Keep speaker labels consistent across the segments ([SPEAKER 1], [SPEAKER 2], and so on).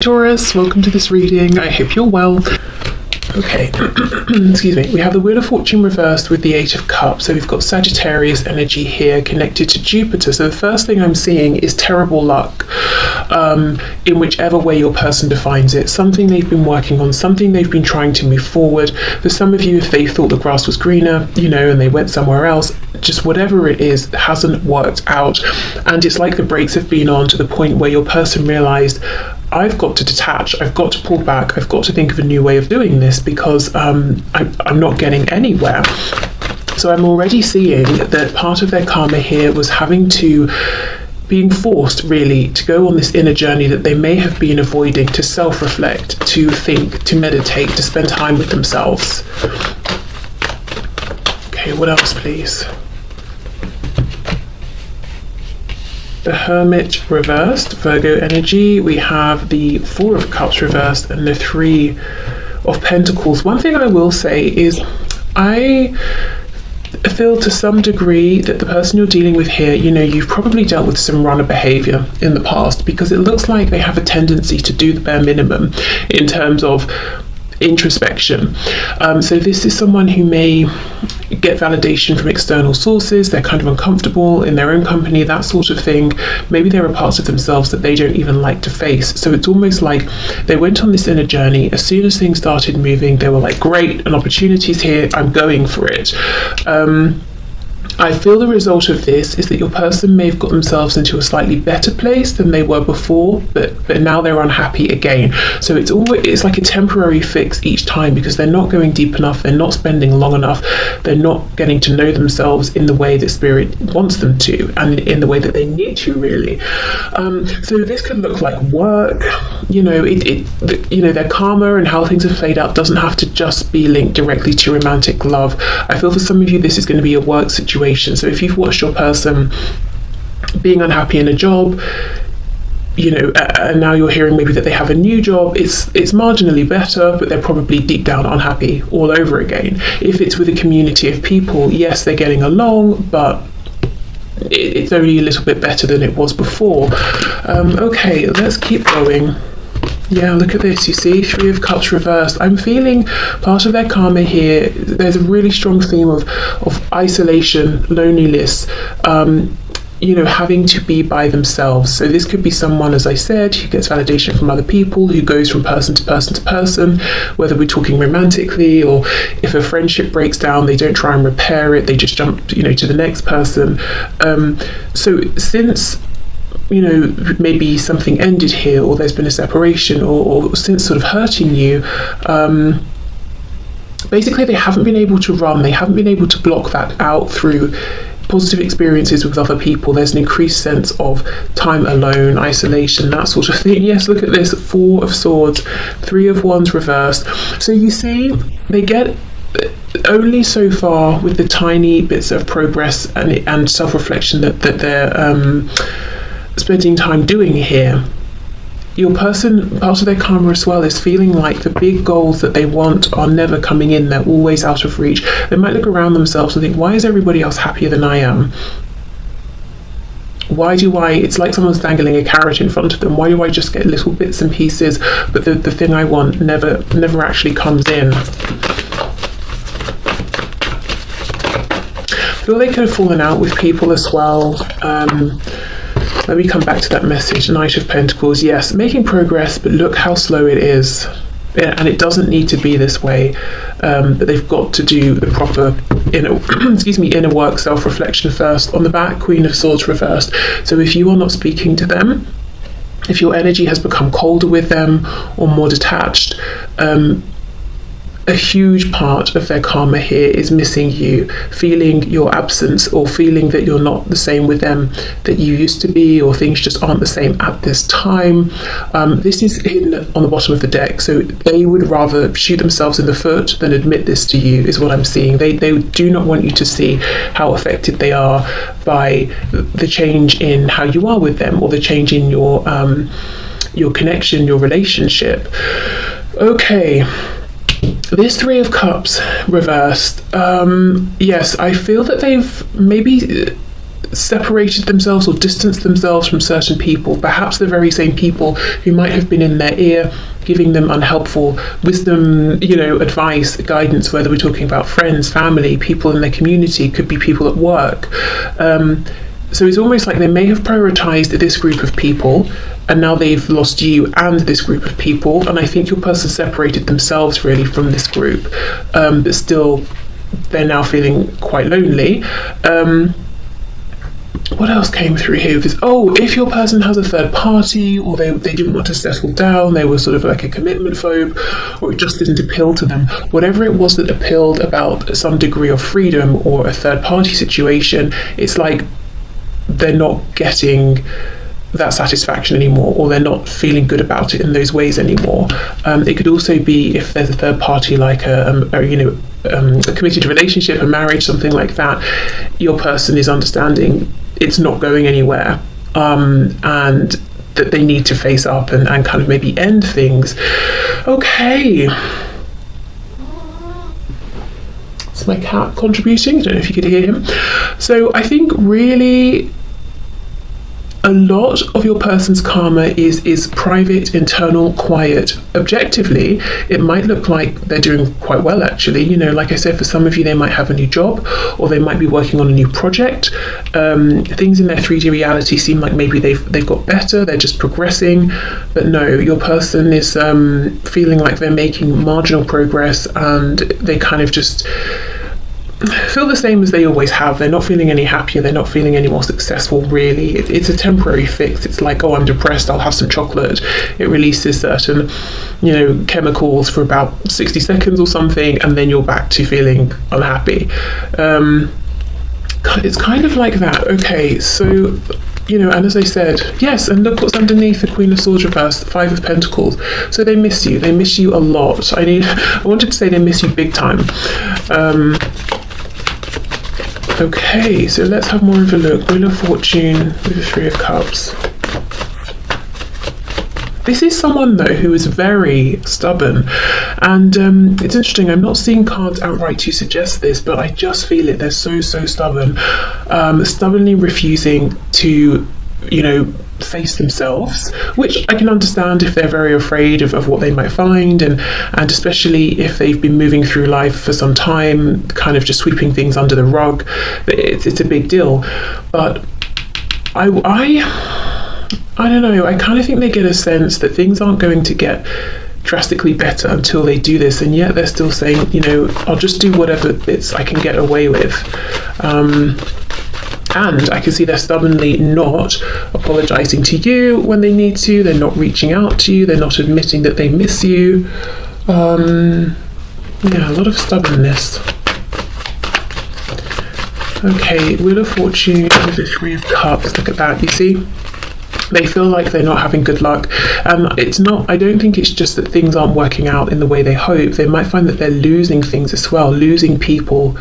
[SPEAKER 1] Taurus, welcome to this reading. I hope you're well. Okay, excuse me. We have the Wheel of Fortune reversed with the Eight of Cups. So we've got Sagittarius energy here connected to Jupiter. So the first thing I'm seeing is terrible luck in whichever way your person defines it. Something they've been working on, something they've been trying to move forward. For some of you, if they thought the grass was greener, and they went somewhere else, just whatever it is hasn't worked out. And it's like the brakes have been on to the point where your person realized, I've got to detach, I've got to pull back, I've got to think of a new way of doing this because I'm not getting anywhere. So I'm already seeing that part of their karma here was being forced really to go on this inner journey that they may have been avoiding, to self-reflect, to think, to meditate, to spend time with themselves. Okay, what else please? The Hermit reversed, Virgo energy. We have the Four of Cups reversed and the Three of Pentacles. One thing I will say is I feel to some degree that the person you're dealing with here, you've probably dealt with some runner behavior in the past, because it looks like they have a tendency to do the bare minimum in terms of introspection. So this is someone who may get validation from external sources. They're kind of uncomfortable in their own company, that sort of thing. Maybe there are parts of themselves that they don't even like to face. So it's almost like they went on this inner journey. As soon as things started moving, they were like, great, an opportunity's here, I'm going for it. I feel the result of this is that your person may have got themselves into a slightly better place than they were before, but now they're unhappy again. So it's like a temporary fix each time, because they're not going deep enough, they're not spending long enough, they're not getting to know themselves in the way that Spirit wants them to, and in the way that they need to, really. So this could look like work. Their karma and how things have played out doesn't have to just be linked directly to romantic love. I feel for some of you this is going to be a work situation. So if you've watched your person being unhappy in a job, and now you're hearing maybe that they have a new job, it's marginally better, but they're probably deep down unhappy all over again. If it's with a community of people, yes, they're getting along, but it's only a little bit better than it was before. Okay, let's keep going. Yeah, look at this, you see, Three of Cups reversed. I'm feeling part of their karma here. There's a really strong theme of isolation, loneliness, having to be by themselves. So this could be someone, as I said, who gets validation from other people, who goes from person to person to person, whether we're talking romantically, or if a friendship breaks down, they don't try and repair it, they just jump, to the next person. So since maybe something ended here, or there's been a separation, or since sort of hurting you, basically they haven't been able to run, they haven't been able to block that out through positive experiences with other people. There's an increased sense of time alone, isolation, that sort of thing. Yes, look at this, Four of Swords, Three of Wands reversed. So you see, they get only so far with the tiny bits of progress and self-reflection that they're spending time doing here. Your person, part of their karma as well, is feeling like the big goals that they want are never coming in, they're always out of reach. They might look around themselves and think, why is everybody else happier than I am? It's like someone's dangling a carrot in front of them. Why do I just get little bits and pieces, but the thing I want never actually comes in? I feel they could have fallen out with people as well. Let me come back to that message. Knight of Pentacles, yes, making progress, but look how slow it is. And it doesn't need to be this way, but they've got to do the proper inner work, self-reflection first. On the back, Queen of Swords reversed. So if you are not speaking to them, if your energy has become colder with them or more detached, a huge part of their karma here is missing you, feeling your absence, or feeling that you're not the same with them that you used to be, or things just aren't the same at this time. This is hidden on the bottom of the deck, so they would rather shoot themselves in the foot than admit this to you, is what I'm seeing. They do not want you to see how affected they are by the change in how you are with them, or the change in your connection, your relationship. Okay. This Three of Cups reversed. Yes, I feel that they've maybe separated themselves or distanced themselves from certain people, perhaps the very same people who might have been in their ear giving them unhelpful wisdom, advice, guidance, whether we're talking about friends, family, people in their community, could be people at work. So it's almost like they may have prioritized this group of people, and now they've lost you and this group of people. And I think your person separated themselves really from this group, but still they're now feeling quite lonely. What else came through here? If your person has a third party, or they didn't want to settle down, they were sort of like a commitment phobe, or it just didn't appeal to them, whatever it was that appealed about some degree of freedom or a third party situation, it's like they're not getting that satisfaction anymore, or they're not feeling good about it in those ways anymore. It could also be if there's a third party, like a committed relationship, a marriage, something like that. Your person is understanding it's not going anywhere, and that they need to face up and kind of maybe end things. Okay. It's my cat contributing. I don't know if you could hear him. So I think really a lot of your person's karma is private, internal, quiet. Objectively, it might look like they're doing quite well, actually. Like I said, for some of you, they might have a new job, or they might be working on a new project. Things in their 3D reality seem like maybe they've got better, they're just progressing. But no, your person is feeling like they're making marginal progress, and they kind of just feel the same as they always have. They're not feeling any happier, they're not feeling any more successful, really. It's a temporary fix. It's like, I'm depressed, I'll have some chocolate. It releases certain chemicals for about 60 seconds or something, and then you're back to feeling unhappy. It's kind of like that. Okay, so and as I said, yes, and look what's underneath the Queen of Swords reversed, the Five of Pentacles. So they miss you a lot. I wanted to say they miss you big time. Okay, so let's have more of a look. Wheel of Fortune with the Three of Cups. This is someone, though, who is very stubborn. And it's interesting, I'm not seeing cards outright to suggest this, but I just feel it. They're so stubborn. Stubbornly refusing to, face themselves, which I can understand if they're very afraid of what they might find, and especially if they've been moving through life for some time, kind of just sweeping things under the rug. It's a big deal. But I don't know, I kind of think they get a sense that things aren't going to get drastically better until they do this, and yet they're still saying, I'll just do whatever bits I can get away with. And I can see they're stubbornly not apologising to you when they need to. They're not reaching out to you. They're not admitting that they miss you. A lot of stubbornness. Okay, Wheel of Fortune with the Three of Cups. Look at that, you see? They feel like they're not having good luck. I don't think it's just that things aren't working out in the way they hope. They might find that they're losing things as well, losing people.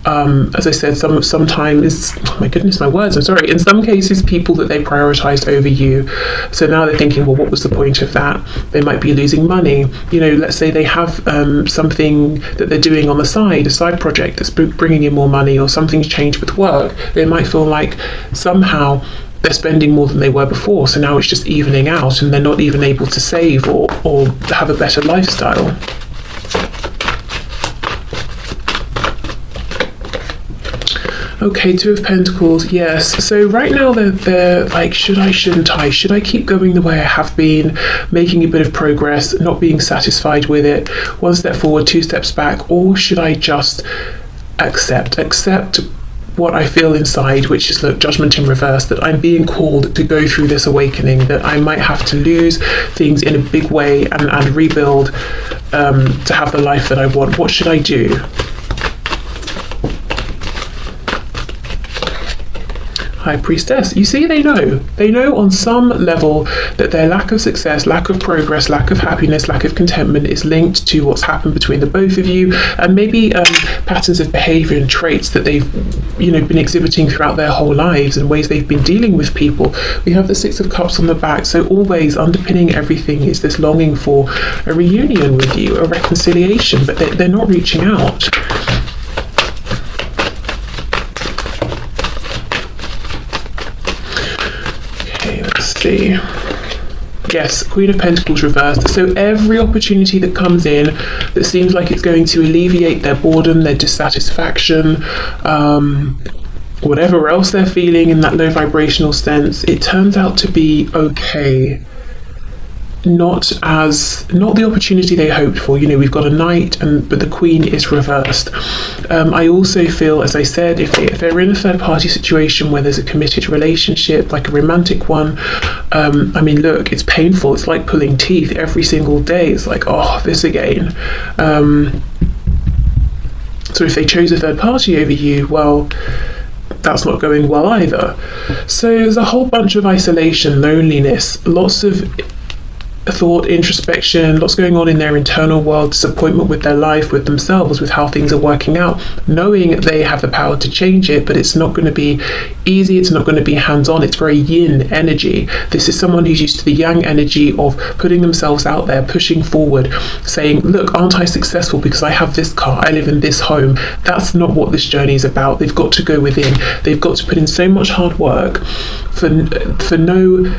[SPEAKER 1] As I said, sometimes, oh my goodness, my words, I'm sorry, in some cases, people that they prioritised over you. So now they're thinking, well, what was the point of that? They might be losing money. Let's say they have something that they're doing on the side, a side project that's bringing in more money, or something's changed with work. They might feel like somehow they're spending more than they were before, so now it's just evening out, and they're not even able to save or have a better lifestyle. Okay, Two of Pentacles, yes. So right now they're like, should I, shouldn't I? Should I keep going the way I have been, making a bit of progress, not being satisfied with it, one step forward, two steps back, or should I just accept what I feel inside, which is, look, Judgment in reverse, that I'm being called to go through this awakening, that I might have to lose things in a big way and rebuild to have the life that I want. What should I do? High Priestess. You see, they know on some level that their lack of success, lack of progress, lack of happiness, lack of contentment is linked to what's happened between the both of you, and maybe patterns of behavior and traits that they've been exhibiting throughout their whole lives, and ways they've been dealing with people. We have the Six of Cups on the back, so always underpinning everything is this longing for a reunion with you, a reconciliation, but they're not reaching out. see. Yes, Queen of Pentacles reversed. So every opportunity that comes in that seems like it's going to alleviate their boredom, their dissatisfaction, whatever else they're feeling in that low vibrational sense, it turns out to be okay. Not the opportunity they hoped for. You know, we've got a knight, but the queen is reversed. I also feel, as I said, if they're in a third party situation where there's a committed relationship, like a romantic one, I mean, look, it's painful. It's like pulling teeth every single day. It's like, oh, this again. So if they chose a third party over you, well, that's not going well either. So there's a whole bunch of isolation, loneliness, lots of thought, introspection, lots going on in their internal world, disappointment with their life, with themselves, with how things are working out, knowing they have the power to change it, but it's not going to be easy, it's not going to be hands-on. It's very yin energy. This is someone who's used to the yang energy of putting themselves out there, pushing forward, saying, look, aren't I successful because I have this car, I live in this home. That's not what this journey is about. They've got to go within. They've got to put in so much hard work for no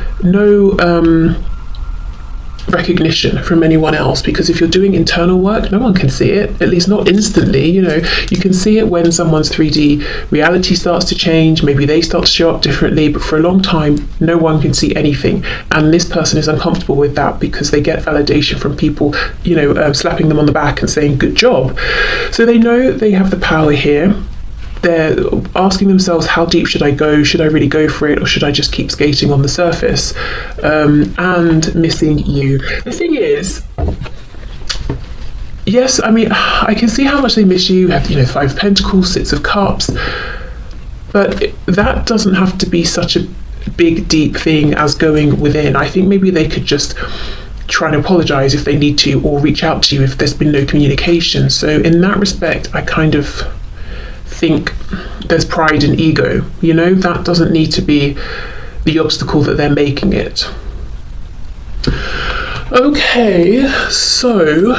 [SPEAKER 1] recognition from anyone else, because if you're doing internal work, no one can see it, at least not instantly. You know, you can see it when someone's 3D reality starts to change, maybe they start to show up differently, but for a long time no one can see anything, and this person is uncomfortable with that because they get validation from people, you know, slapping them on the back and saying good job. So they know they have the power here. They're asking themselves, how deep should I go? Should I really go for it, or should I just keep skating on the surface? And missing you. The thing is, yes, I mean, I can see how much they miss you. Have, you know, Five of Pentacles, Six of Cups, but that doesn't have to be such a big, deep thing as going within. I think maybe they could just try and apologize if they need to, or reach out to you if there's been no communication. So in that respect, I kind of think there's pride and ego, you know, that doesn't need to be the obstacle that they're making it. Okay, so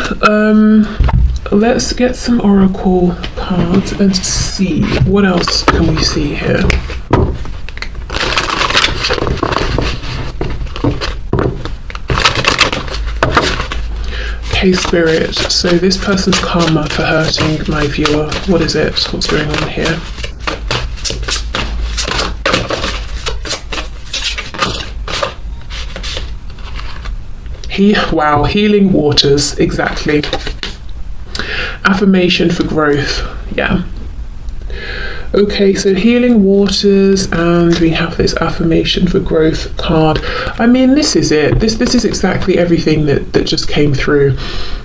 [SPEAKER 1] let's get some oracle cards and see what else can we see here. Okay, Spirit, so this person's karma for hurting my viewer. What is it? What's going on here? Wow, healing waters, exactly. Affirmation for growth, yeah. Okay, so healing waters, and we have this affirmation for growth card. I mean, this is it. This is exactly everything that just came through.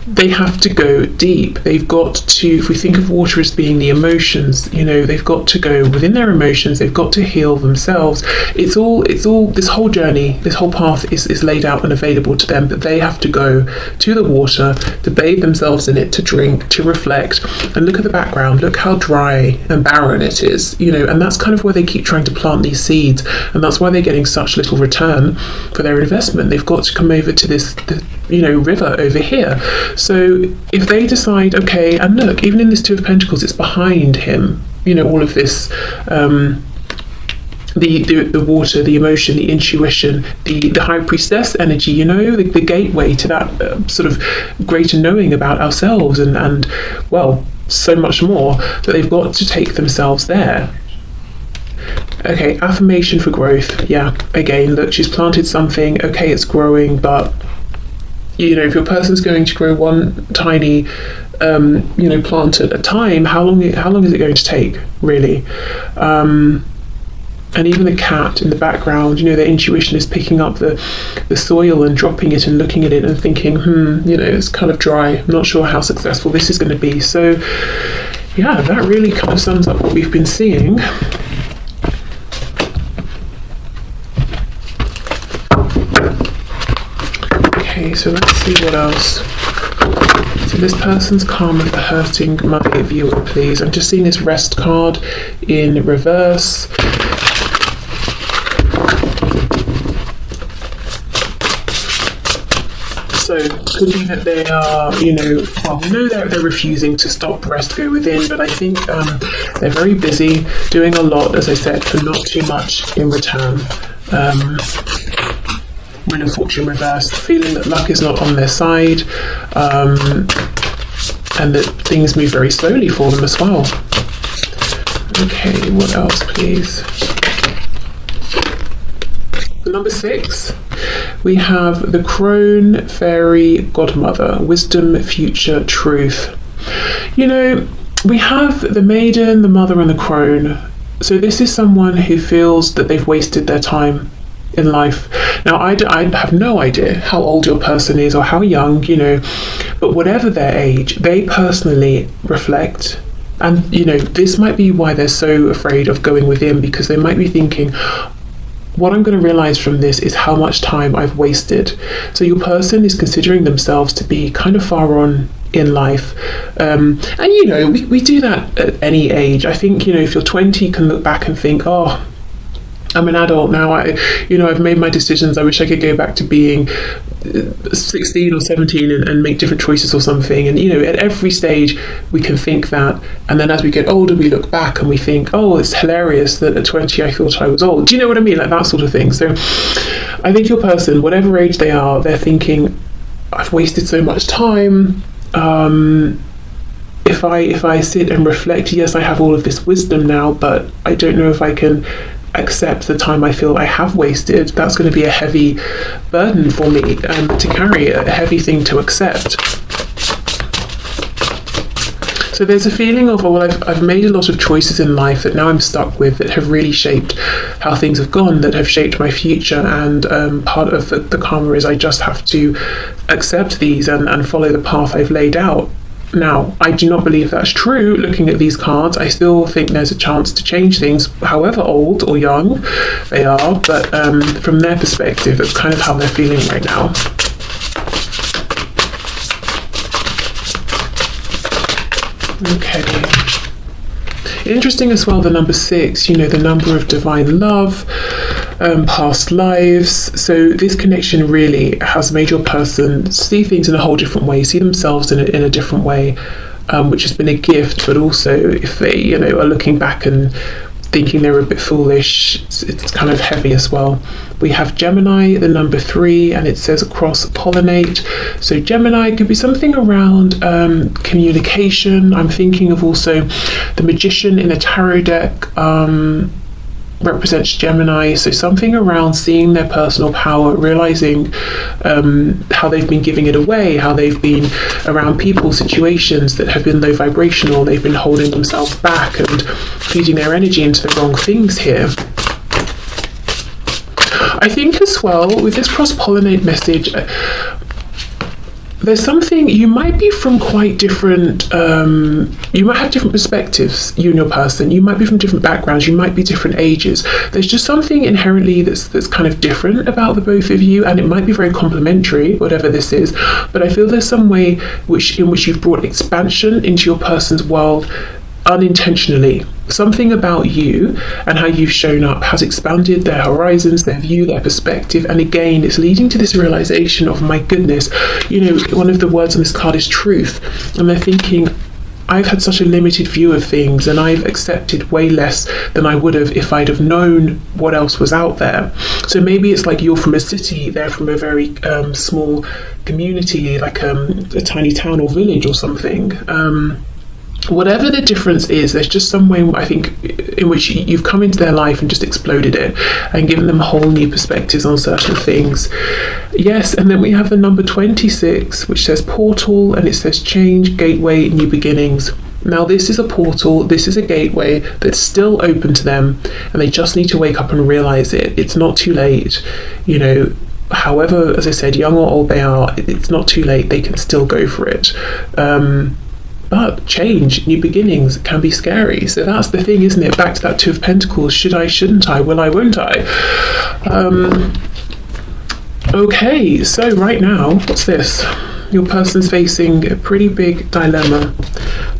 [SPEAKER 1] They have to go deep. They've got to, if we think of water as being the emotions, you know, they've got to go within their emotions. They've got to heal themselves. It's all, this whole journey, this whole path is laid out and available to them, but they have to go to the water, to bathe themselves in it, to drink, to reflect, and look at the background. Look how dry and barren it is, you know, and that's kind of where they keep trying to plant these seeds, and that's why they're getting such little return for their investment. They've got to come over to this, you know, river over here. So if they decide, okay, and look, even in this Two of Pentacles, it's behind him, you know, all of this, the water, the emotion, the intuition, the High Priestess energy, you know, the gateway to that sort of greater knowing about ourselves, and well, so much more, that they've got to take themselves there. Okay, affirmation for growth. Yeah, again, look, she's planted something. Okay, it's growing, but you know, if your person's going to grow one tiny you know, plant at a time, how long is it going to take, really? And even the cat in the background, you know, their intuition is picking up the soil and dropping it and looking at it and thinking, you know, it's kind of dry, I'm not sure how successful this is going to be. So yeah, that really kind of sums up what we've been seeing. Okay, so let's see what else. So this person's karma for hurting my viewer, please. I'm just seeing this rest card in reverse. So it could be that they are, you know, well, we know they're refusing to stop rest, go within, but I think they're very busy doing a lot, as I said, for not too much in return. Wheel of Fortune reversed, feeling that luck is not on their side, and that things move very slowly for them as well. Okay, what else, please? Number 6, we have the Crone Fairy Godmother, Wisdom, Future, Truth. You know, we have the Maiden, the Mother, and the Crone. So this is someone who feels that they've wasted their time in life. Now, I have no idea how old your person is or how young, you know, but whatever their age, they personally reflect. And, you know, this might be why they're so afraid of going within, because they might be thinking, what I'm going to realize from this is how much time I've wasted. So your person is considering themselves to be kind of far on in life. And, you know, we do that at any age. I think, you know, if you're 20, you can look back and think, oh, I'm an adult now. I've made my decisions. I wish I could go back to being 16 or 17 and make different choices or something. And, you know, at every stage we can think that. And then as we get older, we look back and we think, oh, it's hilarious that at 20 I thought I was old. Do you know what I mean? Like that sort of thing. So I think your person, whatever age they are, they're thinking, I've wasted so much time. If I sit and reflect, yes, I have all of this wisdom now, but I don't know if I can accept the time I feel I have wasted. That's going to be a heavy burden for me to carry, a heavy thing to accept. So there's a feeling of, oh, well, I've made a lot of choices in life that now I'm stuck with, that have really shaped how things have gone, that have shaped my future, and part of the karma is I just have to accept these and follow the path I've laid out. Now, I do not believe that's true. Looking at these cards, I still think there's a chance to change things, however old or young they are, but from their perspective, that's kind of how they're feeling right now. Okay. Interesting as well, the number 6, you know, the number of divine love, past lives. So this connection really has made your person see things in a whole different way, see themselves in a different way, which has been a gift. But also, if they, you know, are looking back and thinking they're a bit foolish, it's kind of heavy as well. We have Gemini, the number 3, and it says cross-pollinate. So Gemini could be something around communication. I'm thinking of also the Magician in the tarot deck represents Gemini, so something around seeing their personal power, realizing how they've been giving it away, how they've been around people, situations that have been low vibrational, they've been holding themselves back and feeding their energy into the wrong things here. I think as well with this cross-pollinate message, there's something, you might be from quite different, you might have different perspectives, you and your person, you might be from different backgrounds, you might be different ages. There's just something inherently that's kind of different about the both of you, and it might be very complementary, whatever this is, but I feel there's some way in which you've brought expansion into your person's world unintentionally. Something about you and how you've shown up has expanded their horizons, their view, their perspective, and again it's leading to this realization of, my goodness, you know, one of the words on this card is truth, and they're thinking, I've had such a limited view of things and I've accepted way less than I would have if I'd have known what else was out there. So maybe it's like you're from a city, they're from a very small community, like a tiny town or village or something. Whatever the difference is, there's just some way, I think, in which you've come into their life and just exploded it and given them whole new perspectives on certain things. Yes, and then we have the number 26, which says portal, and it says change, gateway, new beginnings. Now this is a portal, this is a gateway that's still open to them, and they just need to wake up and realize it. It's not too late, you know. However, as I said, young or old they are, it's not too late, they can still go for it. But change, new beginnings can be scary. So that's the thing, isn't it? Back to that 2 of Pentacles. Should I, shouldn't I? Will I, won't I? Okay, so right now, what's this? Your person's facing a pretty big dilemma.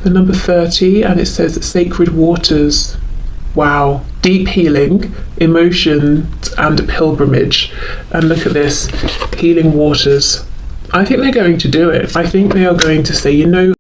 [SPEAKER 1] The number 30, and it says sacred waters. Wow. Deep healing, emotions, and a pilgrimage. And look at this, healing waters. I think they're going to do it. I think they are going to say, you know,